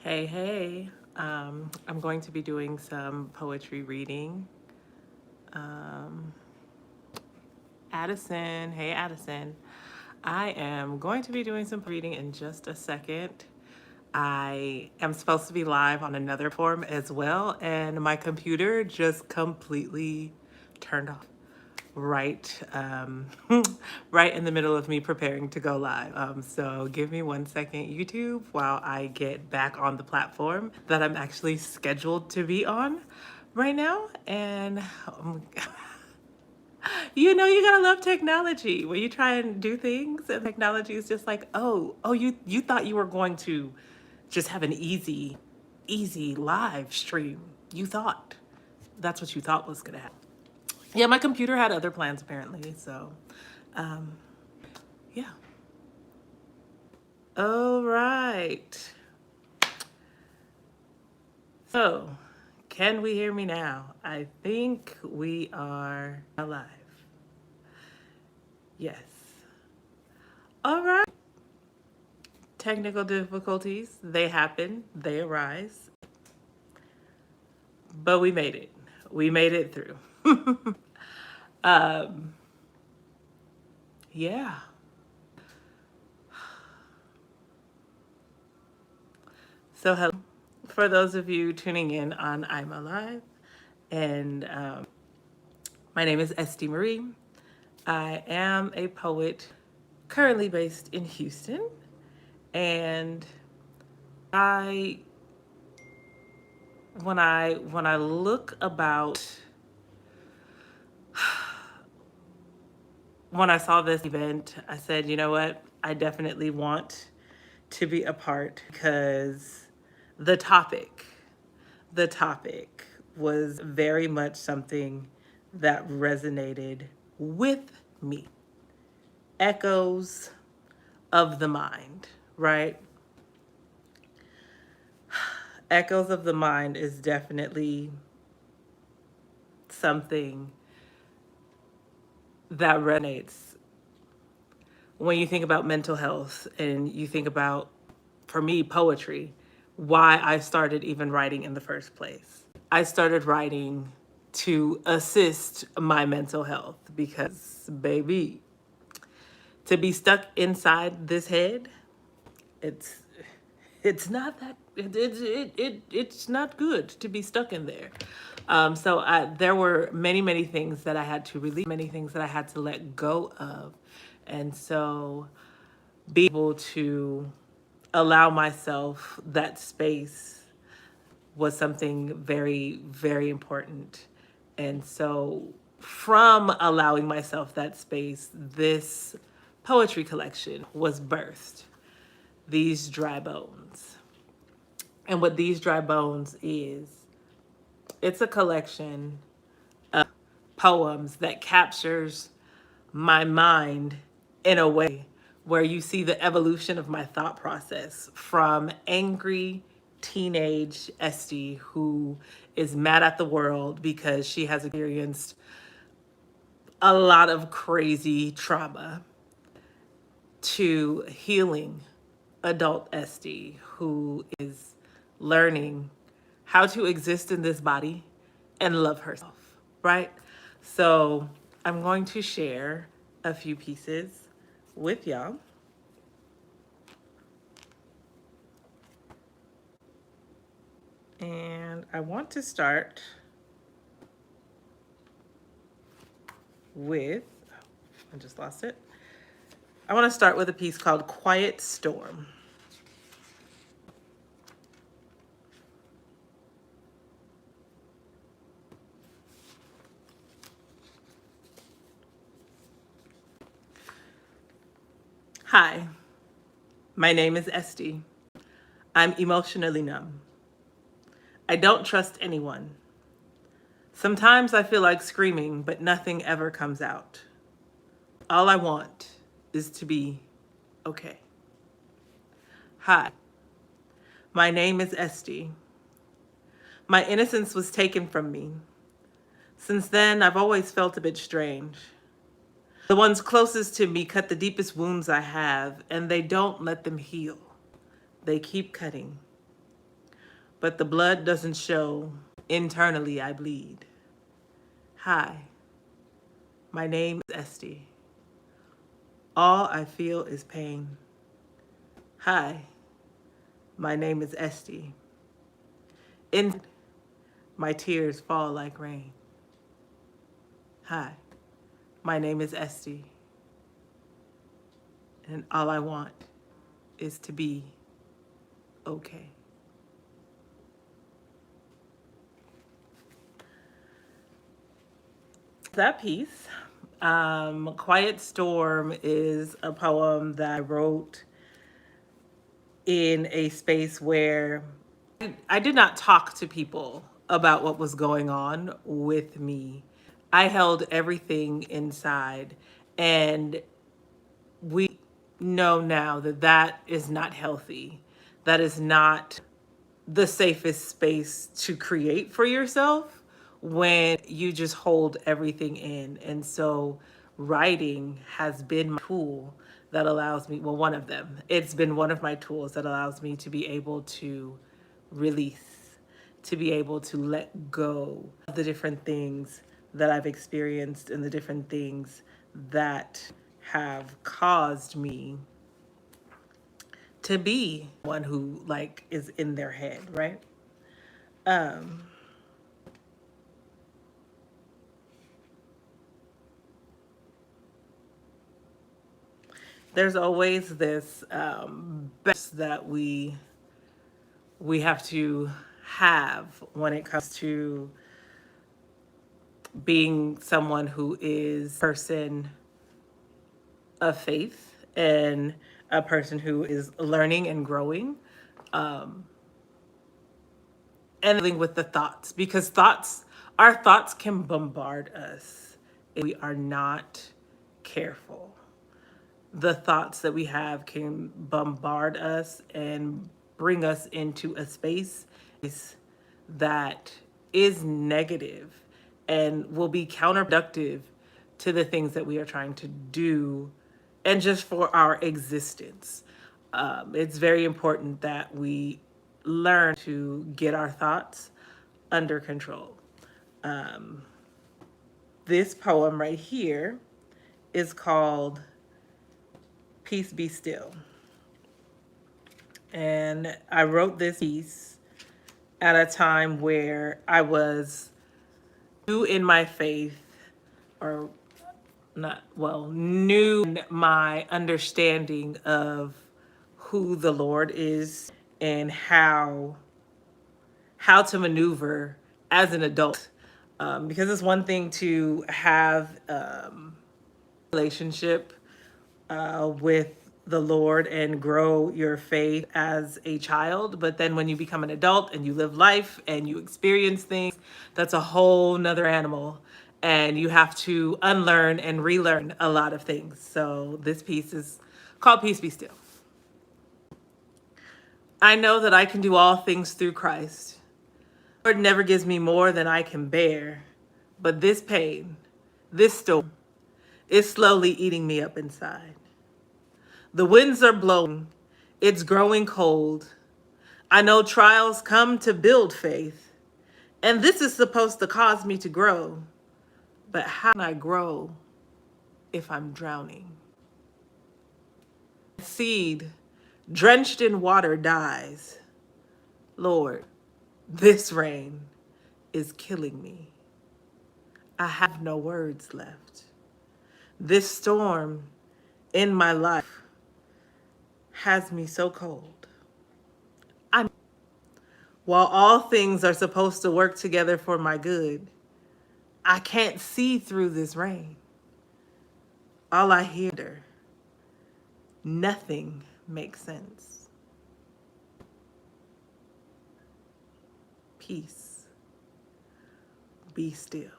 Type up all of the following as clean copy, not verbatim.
Hey, hey. I'm going to be doing some poetry reading. Um, Addison, hey, Addison. I am going to be doing some reading in just a second. I am supposed to be live on another form as well, and my computer just completely turned off right right in the middle of me preparing to go live. So give me 1 second, YouTube, while I get back on the platform that I'm actually scheduled to be on right now. And you gotta love technology when you try and do things, and technology is just like, you thought you were going to just have an easy live stream. You thought that's what you thought was gonna happen. Yeah, my computer had other plans apparently. So, um, yeah. All right. So, can we hear me now? I think we are alive. Yes. All right. Technical difficulties, they happen, they arise, but we made it. We made it through. um, yeah. So, hello. For those of you tuning in on I'm Alive, and my name is Esty Marie. I am a poet currently based in Houston, and I when I look about when I saw this event, I said, you know what? I definitely want to be a part because the topic, the topic was very much something that resonated with me. Echoes of the mind, right? Echoes of the mind is definitely something that resonates when you think about mental health and you think about, for me, poetry, why I started even writing in the first place. I started writing to assist my mental health because, baby, to be stuck inside this head, it's it's not that it's not good to be stuck in there. There were many things that I had to release, many things that I had to let go of, and so be able to allow myself that space was something very important. And so from allowing myself that space, this poetry collection was birthed. These Dry Bones. And what These Dry Bones is, it's a collection of poems that captures my mind in a way where you see the evolution of my thought process from angry teenage Esty who is mad at the world because she has experienced a lot of crazy trauma, to healing adult Esty who is learning how to exist in this body and love herself, right? So I'm going to share a few pieces with y'all. And I want to start with, I just lost it. I want to start with a piece called Quiet Storm. Hi, my name is Esty. I'm emotionally numb. I don't trust anyone. Sometimes I feel like screaming, but nothing ever comes out. All I want is to be okay. Hi, my name is Esty. My innocence was taken from me. Since then, I've always felt a bit strange. The ones closest to me cut the deepest wounds I have, and they don't let them heal. They keep cutting. but the blood doesn't show. Internally, I bleed. Hi, my name is Esty. All I feel is pain. Hi, my name is Esty. In my tears fall like rain. Hi, my name is Esty. And all I want is to be okay. That piece, Quiet Storm, is a poem that I wrote in a space where I did not talk to people about what was going on with me. I held everything inside, and we know now that that is not healthy. That is not the safest space to create for yourself when you just hold everything in. And so writing has been my tool that allows me, well, one of them, it's been one of my tools that allows me to be able to release, to be able to let go of the different things that I've experienced and the different things that have caused me to be one who like is in their head, right? There's always this best that we have to have when it comes to being someone who is a person of faith and a person who is learning and growing, and dealing with the thoughts, because our thoughts can bombard us if we are not careful. The thoughts that we have can bombard us and bring us into a space that is negative and will be counterproductive to the things that we are trying to do and just for our existence. It's very important that we learn to get our thoughts under control. This poem right here is called Peace Be Still. And I wrote this piece at a time where I was new in my faith, or not, well, new in my understanding of who the Lord is and how to maneuver as an adult. Because it's one thing to have relationship with the Lord and grow your faith as a child. But then when you become an adult and you live life and you experience things, that's a whole nother animal. And you have to unlearn and relearn a lot of things. So this piece is called Peace Be Still. I know that I can do all things through Christ. The Lord never gives me more than I can bear. But this pain, this storm, is slowly eating me up inside. The winds are blowing. It's growing cold. I know trials come to build faith, and this is supposed to cause me to grow. But how can I grow if I'm drowning? Seed drenched in water dies. Lord, this rain is killing me. I have no words left. This storm in my life has me so cold. While all things are supposed to work together for my good, I can't see through this rain. All I hear, nothing makes sense. Peace, be still.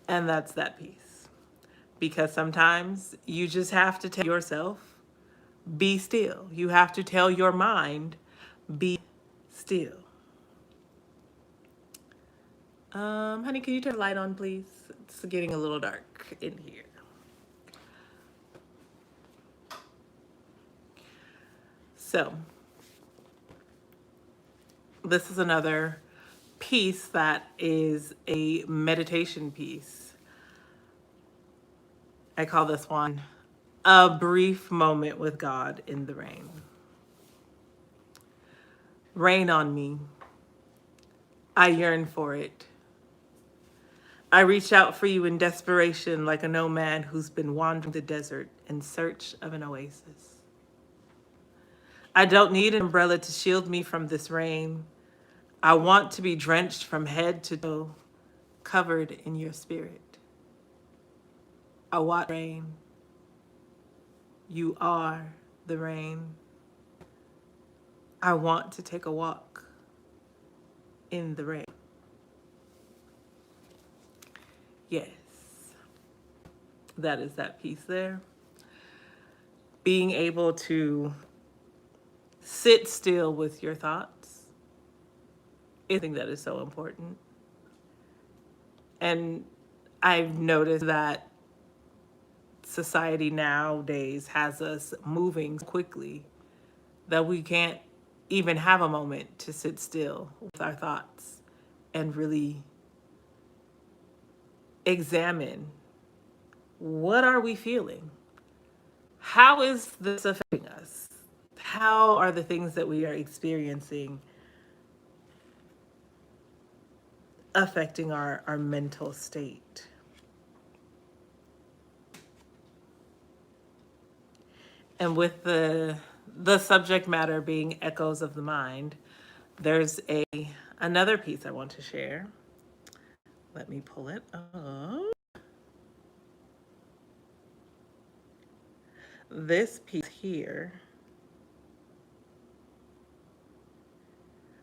And that's that piece. Because sometimes you just have to tell yourself, be still. You have to tell your mind, be still. Honey, can you turn the light on, please? It's getting a little dark in here. So, this is another piece that is a meditation piece. I call this one A Brief Moment with God in the Rain. Rain on me. I yearn for it. I reach out for you in desperation like a nomad who's been wandering the desert in search of an oasis. I don't need an umbrella to shield me from this rain. I want to be drenched from head to toe, covered in your spirit. I want rain. You are the rain. I want to take a walk in the rain. Yes, that is that piece there. Being able to sit still with your thoughts is something that is so important. And I've noticed that society nowadays has us moving quickly that we can't even have a moment to sit still with our thoughts and really examine, what are we feeling? How is this affecting us? How are the things that we are experiencing affecting our mental state? And with the subject matter being echoes of the mind, there's another piece I want to share. Let me pull it up. This piece here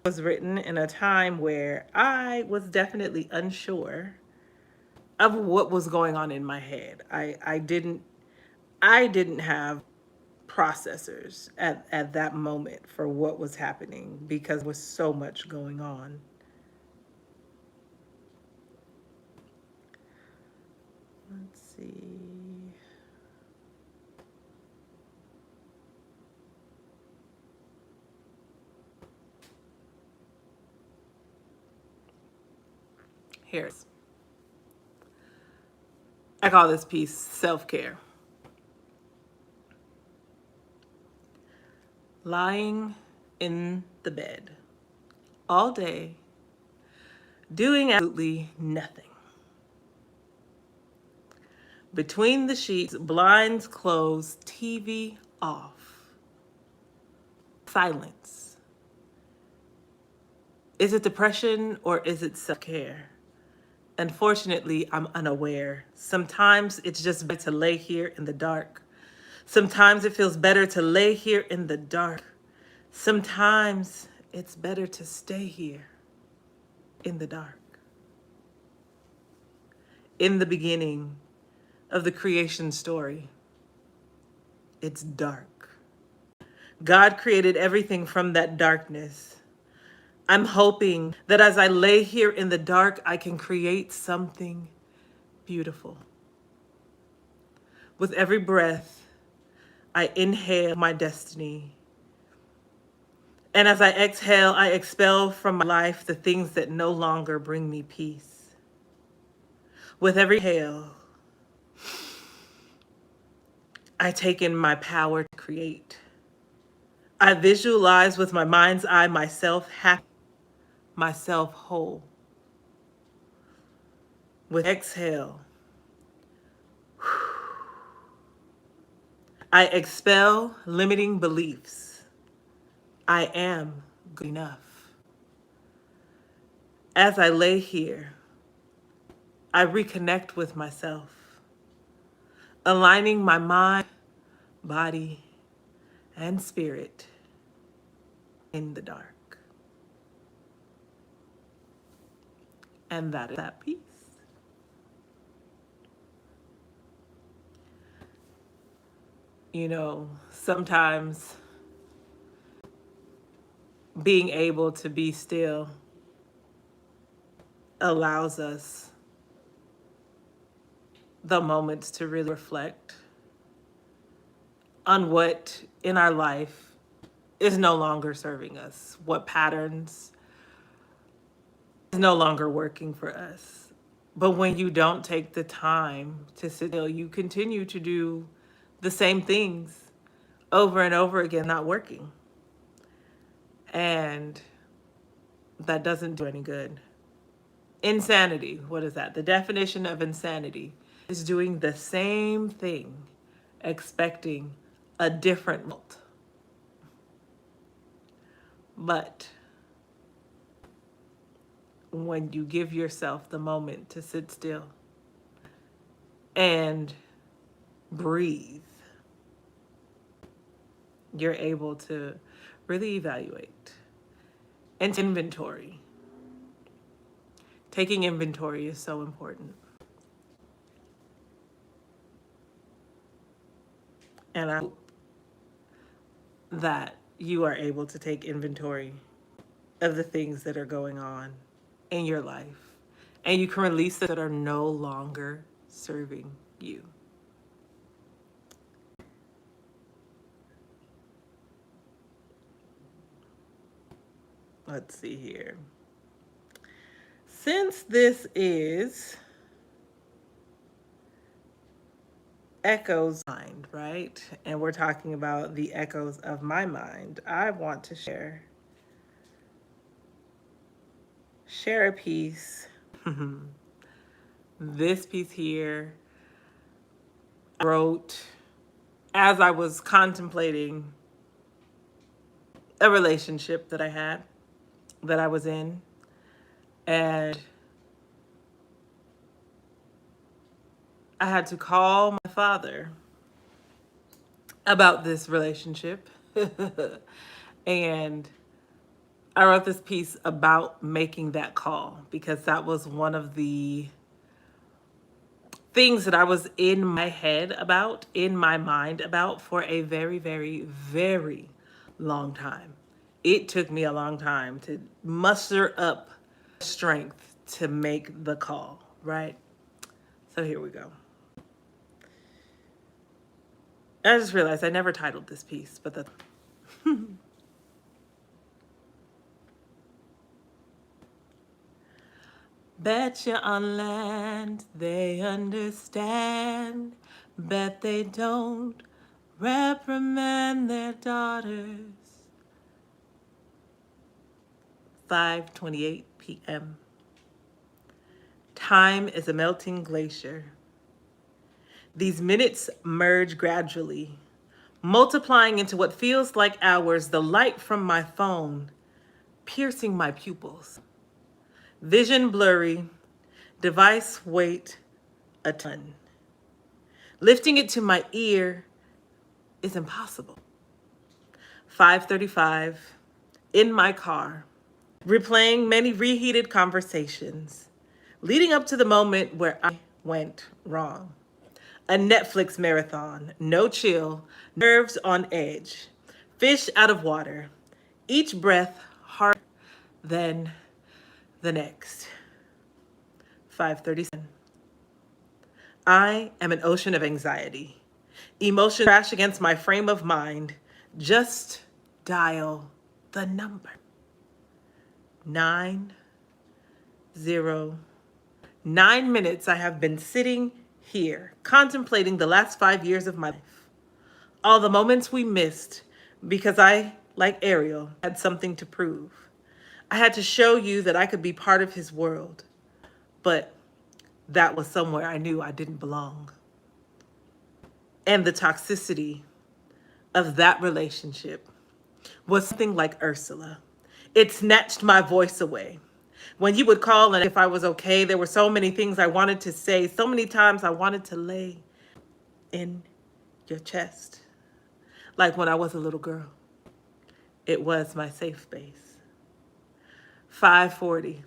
was written in a time where I was definitely unsure of what was going on in my head. I didn't have processors at that moment for what was happening because there was so much going on. Let's see. Here's, I call this piece self-care. Lying in the bed all day, doing absolutely nothing. Between the sheets, blinds closed, TV off. Silence. Is it depression or is it self-care? Unfortunately, I'm unaware. Sometimes it's just better to lay here in the dark. Sometimes it feels better to lay here in the dark. Sometimes it's better to stay here in the dark. In the beginning of the creation story, it's dark. God created everything from that darkness. I'm hoping that as I lay here in the dark, I can create something beautiful. With every breath, I inhale my destiny. And as I exhale, I expel from my life the things that no longer bring me peace. With every inhale, I take in my power to create. I visualize with my mind's eye myself happy, myself whole. With exhale, I expel limiting beliefs. I am good enough. As I lay here, I reconnect with myself, aligning my mind, body, and spirit in the dark. And that is that piece. You know, sometimes being able to be still allows us the moments to really reflect on what in our life is no longer serving us, what patterns is no longer working for us. But when you don't take the time to sit still, you continue to do the same things over and over again, not working. And that doesn't do any good. Insanity, what is that? The definition of insanity is doing the same thing, expecting a different result. But when you give yourself the moment to sit still and breathe, you're able to really evaluate and inventory. Taking inventory is so important. And I hope that you are able to take inventory of the things that are going on in your life, and you can release that are no longer serving you. Let's see here. Since this is echoes mind, right? And we're talking about the echoes of my mind. I want to share a piece. This piece here I wrote as I was contemplating a relationship that I had, that I was in, and I had to call my father about this relationship. And I wrote this piece about making that call because that was one of the things that I was in my head about, in my mind about for a very, very, very long time. It took me a long time to muster up strength to make the call, right? So here we go. I just realized I never titled this piece, but that's... Bet you on land they understand, bet they don't reprimand their daughters. 5:28 p.m. Time is a melting glacier. These minutes merge gradually, multiplying into what feels like hours, the light from my phone piercing my pupils. Vision blurry, device weight a ton. Lifting it to my ear is impossible. 5:35, in my car, replaying many reheated conversations, leading up to the moment where I went wrong. A Netflix marathon, no chill, nerves on edge, fish out of water, each breath harder than the next. 5:37. I am an ocean of anxiety. Emotions crash against my frame of mind. Just dial the number. 9-0. 9 minutes I have been sitting here, contemplating the last 5 years of my life. All the moments we missed because I, like Ariel, had something to prove. I had to show you that I could be part of his world, but that was somewhere I knew I didn't belong. And the toxicity of that relationship was something like Ursula. It snatched my voice away. When you would call and if I was okay, there were so many things I wanted to say, so many times I wanted to lay in your chest. Like when I was a little girl. It was my safe space. 5:40.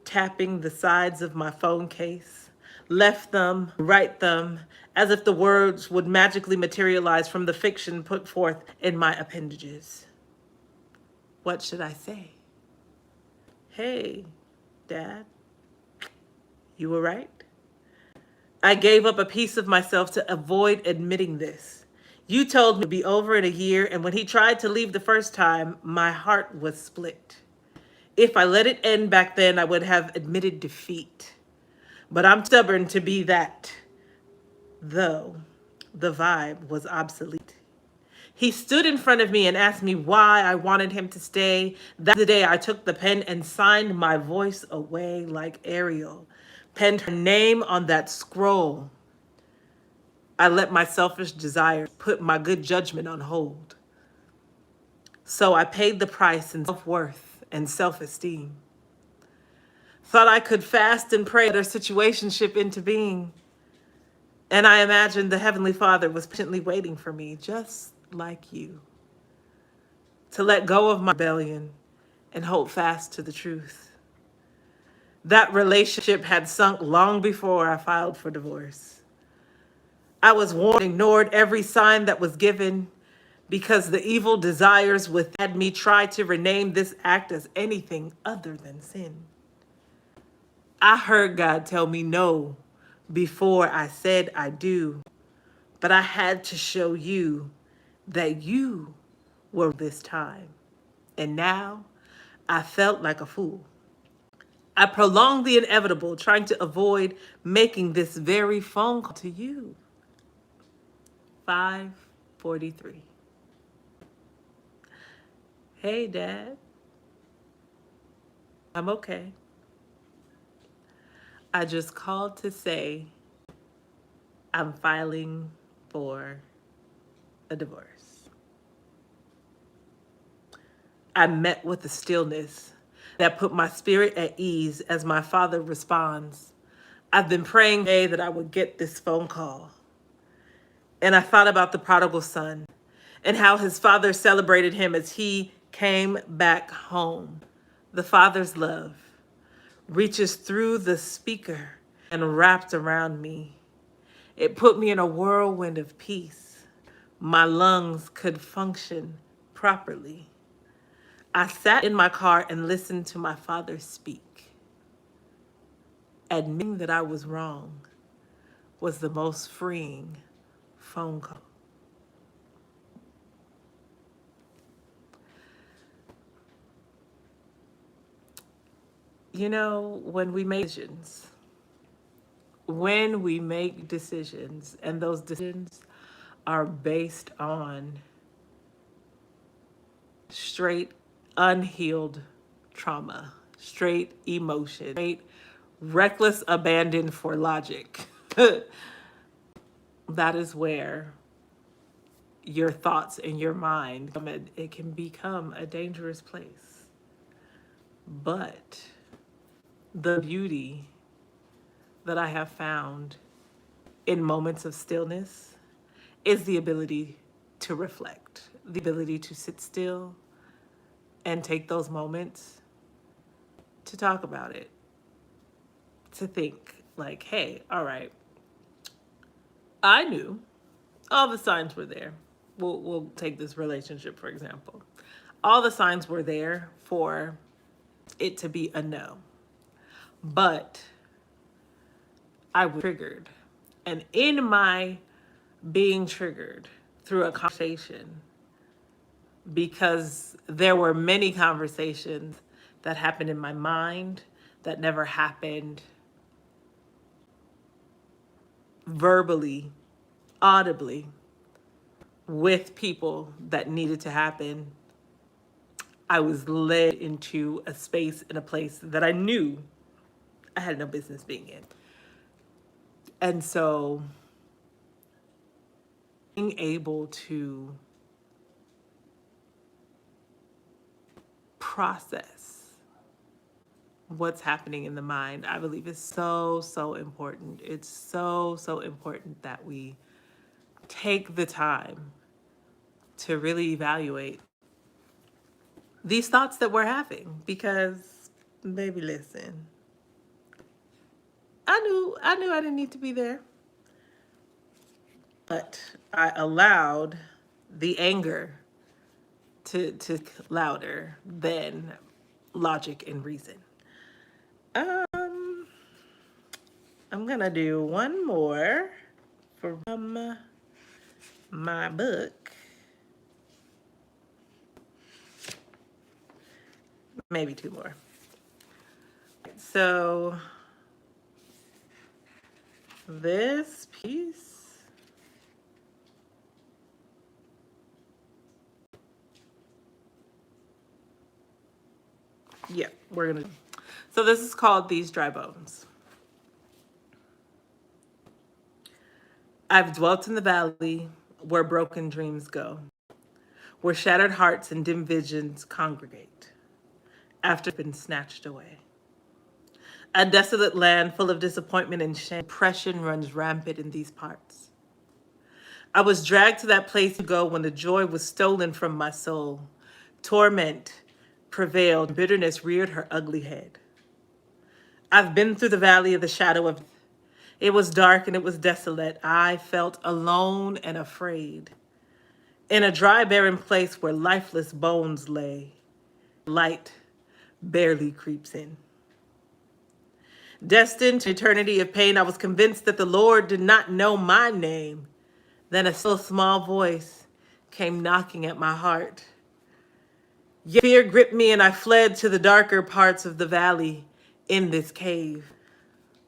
Tapping the sides of my phone case, left thumb, right thumb, as if the words would magically materialize from the fiction put forth in my appendages. What should I say? Hey, Dad, you were right. I gave up a piece of myself to avoid admitting this. You told me to be over in a year, and when he tried to leave the first time, my heart was split. If I let it end back then, I would have admitted defeat. But I'm stubborn to be that, though the vibe was obsolete. He stood in front of me and asked me why I wanted him to stay. That's the day I took the pen and signed my voice away like Ariel, penned her name on that scroll. I let my selfish desires put my good judgment on hold. So I paid the price in self-worth and self-esteem. Thought I could fast and pray their situationship into being. And I imagined the Heavenly Father was patiently waiting for me, just like you, to let go of my rebellion and hold fast to the truth. That relationship had sunk long before I filed for divorce. I was warned, ignored every sign that was given because the evil desires within me tried to rename this act as anything other than sin. I heard God tell me no before I said I do, but I had to show you that you were this time. And now I felt like a fool. I prolonged the inevitable, trying to avoid making this very phone call to you. 5:43. Hey, Dad. I'm okay. I just called to say I'm filing for a divorce. I met with a stillness that put my spirit at ease as my father responds. I've been praying today that I would get this phone call. And I thought about the prodigal son and how his father celebrated him as he came back home. The father's love reaches through the speaker and wrapped around me. It put me in a whirlwind of peace. My lungs could function properly. I sat in my car and listened to my father speak. Admitting that I was wrong was the most freeing phone call. You know, when we make decisions, and those decisions are based on straight unhealed trauma, straight emotion, straight reckless abandon for logic, that is where your thoughts and your mind, it can become a dangerous place. But the beauty that I have found in moments of stillness is the ability to reflect, the ability to sit still and take those moments to talk about it, to think like, hey, all right, I knew all the signs were there. We'll take this relationship, for example. All the signs were there for it to be a no. But I was triggered. And in my being triggered through a conversation, because there were many conversations that happened in my mind that never happened verbally, audibly, with people that needed to happen, I was led into a space and a place that I knew I had no business being in. And so being able to process what's happening in the mind, I believe is so, so important. It's so, so important that we take the time to really evaluate these thoughts that we're having, because baby, listen, I knew I didn't need to be there, but I allowed the anger to louder than logic and reason. I'm gonna do one more from my book. Maybe two more. So this piece, yeah, we're gonna. So this is called These Dry Bones. I've dwelt in the valley where broken dreams go, where shattered hearts and dim visions congregate after been snatched away. A desolate land full of disappointment and shame. Depression runs rampant in these parts. I was dragged to that place to go when the joy was stolen from my soul. Torment prevailed, bitterness reared her ugly head. I've been through the valley of the shadow of death. It was dark and it was desolate. I felt alone and afraid. In a dry, barren place where lifeless bones lay, light barely creeps in. Destined to eternity of pain, I was convinced that the Lord did not know my name. Then a still small voice came knocking at my heart. Fear gripped me and I fled to the darker parts of the valley in this cave,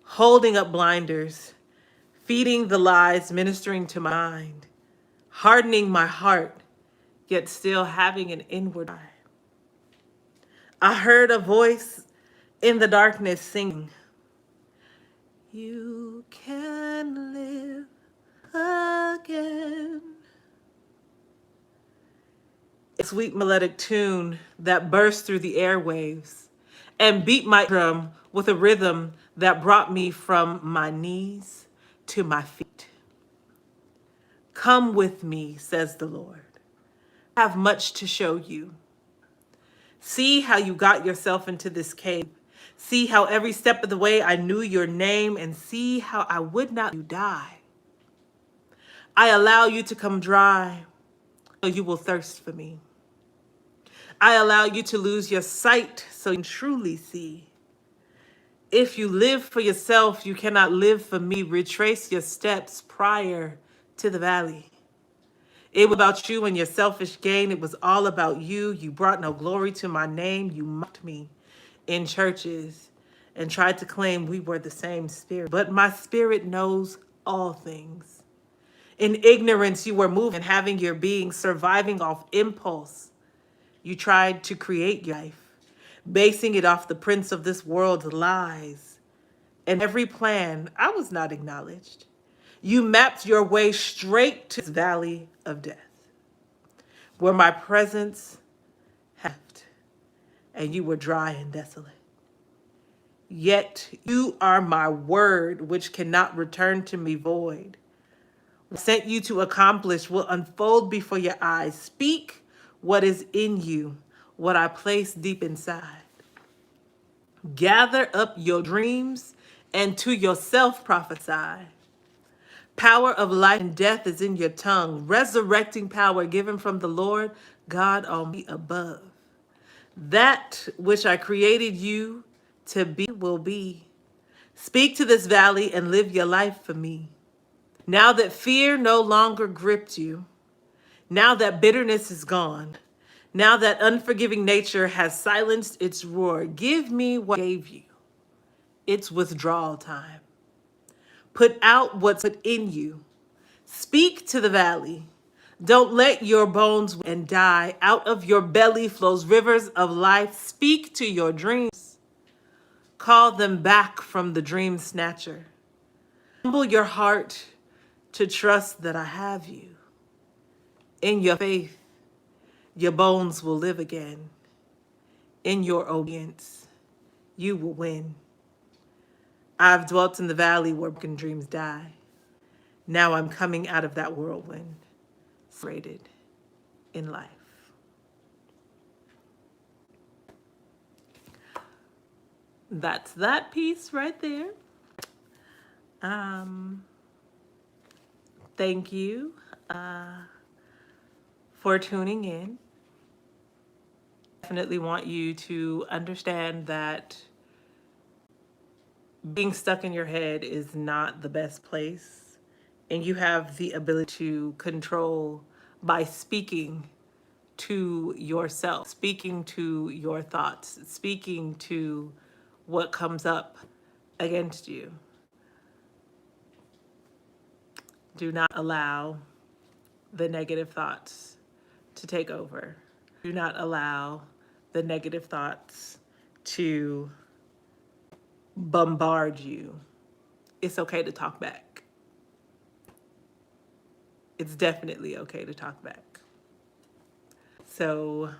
holding up blinders, feeding the lies, ministering to my mind, hardening my heart, yet still having an inward eye. I heard a voice in the darkness singing, "You can live again." A sweet melodic tune that burst through the airwaves and beat my drum with a rhythm that brought me from my knees to my feet. Come with me, says the Lord. I have much to show you. See how you got yourself into this cave. See how every step of the way I knew your name, and see how I would not let you die. I allow you to come dry so you will thirst for me. I allow you to lose your sight so you can truly see. If you live for yourself, you cannot live for me. Retrace your steps prior to the valley. It was about you and your selfish gain. It was all about you. You brought no glory to my name. You mocked me in churches and tried to claim we were the same spirit. But my spirit knows all things. In ignorance, you were moving and having your being, surviving off impulse. You tried to create your life, basing it off the prince of this world's lies. And every plan, I was not acknowledged. You mapped your way straight to this valley of death, where my presence heft, and you were dry and desolate. Yet you are my word, which cannot return to me void. What I sent you to accomplish will unfold before your eyes. Speak what is in you, what I place deep inside. Gather up your dreams and to yourself prophesy. Power of life and death is in your tongue, resurrecting power given from the Lord God Almighty above. That which I created you to be will be. Speak to this valley and live your life for me. Now that fear no longer gripped you, now that bitterness is gone, now that unforgiving nature has silenced its roar, give me what I gave you. It's withdrawal time. Put out what's within you. Speak to the valley. Don't let your bones and die. Out of your belly flows rivers of life. Speak to your dreams. Call them back from the dream snatcher. Humble your heart to trust that I have you. In your faith, your bones will live again. In your obedience, you will win. I've dwelt in the valley where broken dreams die. Now I'm coming out of that whirlwind, separated in life. That's that piece right there. Thank you for tuning in. Definitely want you to understand that being stuck in your head is not the best place and you have the ability to control by speaking to yourself, speaking to your thoughts, speaking to what comes up against you. Do not allow the negative thoughts to take over. Do not allow the negative thoughts to bombard you. It's okay to talk back. It's definitely okay to talk back. So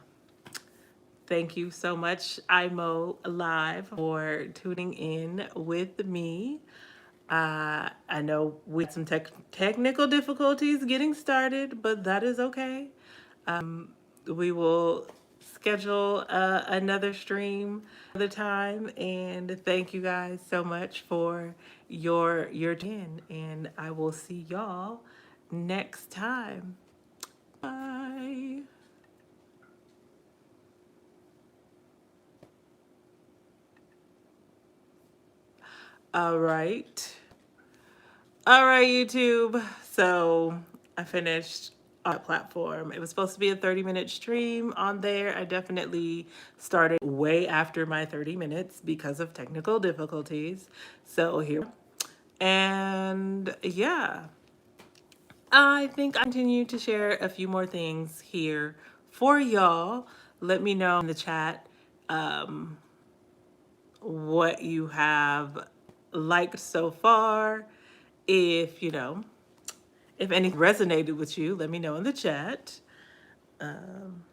thank you so much, IMO Live, for tuning in with me. I know we had some technical difficulties getting started, but that is okay. We will schedule another stream another time, and thank you guys so much for your in, and I will see y'all next time. Bye. All right. All right, YouTube. So I finished on that platform. It was supposed to be a 30-minute stream on there. I definitely started way after my 30 minutes because of technical difficulties. So here. And yeah, I think I continue to share a few more things here for y'all. Let me know in the chat what you have liked so far. If if any resonated with you, let me know in the chat. And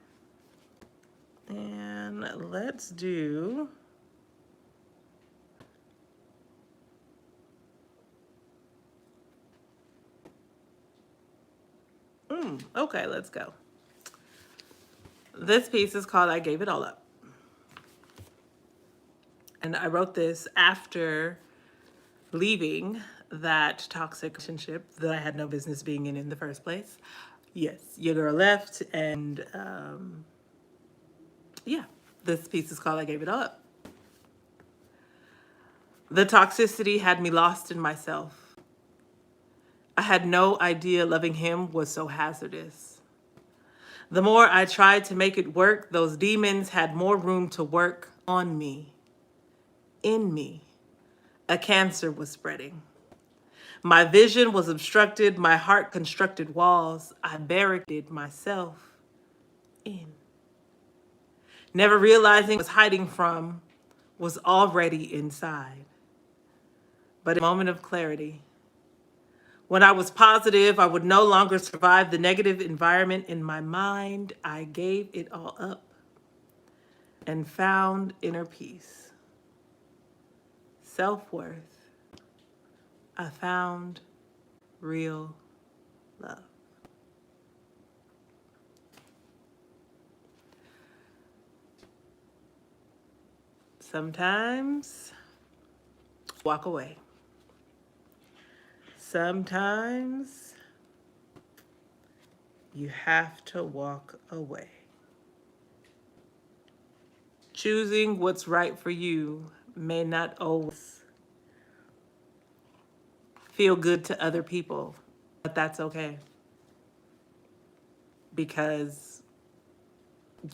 let's do okay, let's go. This piece is called I Gave It All Up. And I wrote this after leaving that toxic relationship that I had no business being in the first place. Yes, your girl left, and yeah, this piece is called I Gave It All Up. The toxicity had me lost in myself. I had no idea loving him was so hazardous. The more I tried to make it work, those demons had more room to work on me, in me. A cancer was spreading. My vision was obstructed, my heart constructed walls. I barricaded myself in. Never realizing what I was hiding from was already inside. But in a moment of clarity, when I was positive I would no longer survive the negative environment in my mind, I gave it all up and found inner peace, self-worth. I found real love. Sometimes walk away. Sometimes you have to walk away. Choosing what's right for you may not always feel good to other people, but that's okay. Because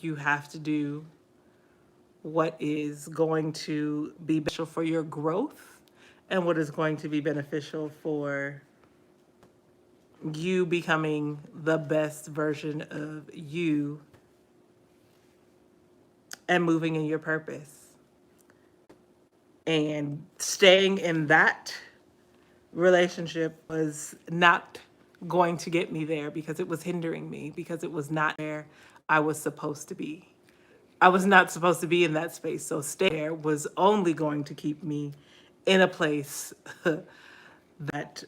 you have to do what is going to be beneficial for your growth and what is going to be beneficial for you becoming the best version of you and moving in your purpose. And staying in that relationship was not going to get me there because it was hindering me, because it was not where I was supposed to be. I was not supposed to be in that space. So stay there was only going to keep me in a place that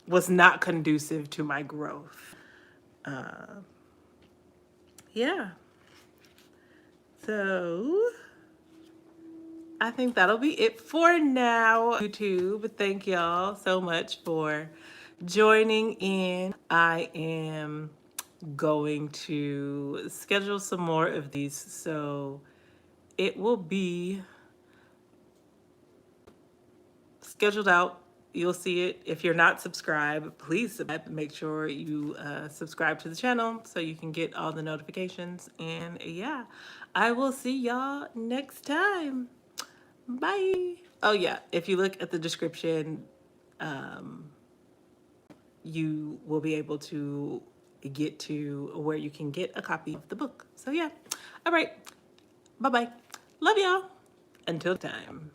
was not conducive to my growth. Yeah. So I think that'll be it for now, YouTube. Thank y'all so much for joining in. I am going to schedule some more of these, so it will be scheduled out You'll see it. If you're not subscribed, please subscribe. Make sure you subscribe to the channel so you can get all the notifications. And yeah, I will see y'all next time. Bye. Oh yeah, if you look at the description, you will be able to get to where you can get a copy of the book. So yeah. All right. Bye-bye. Love y'all. Until time.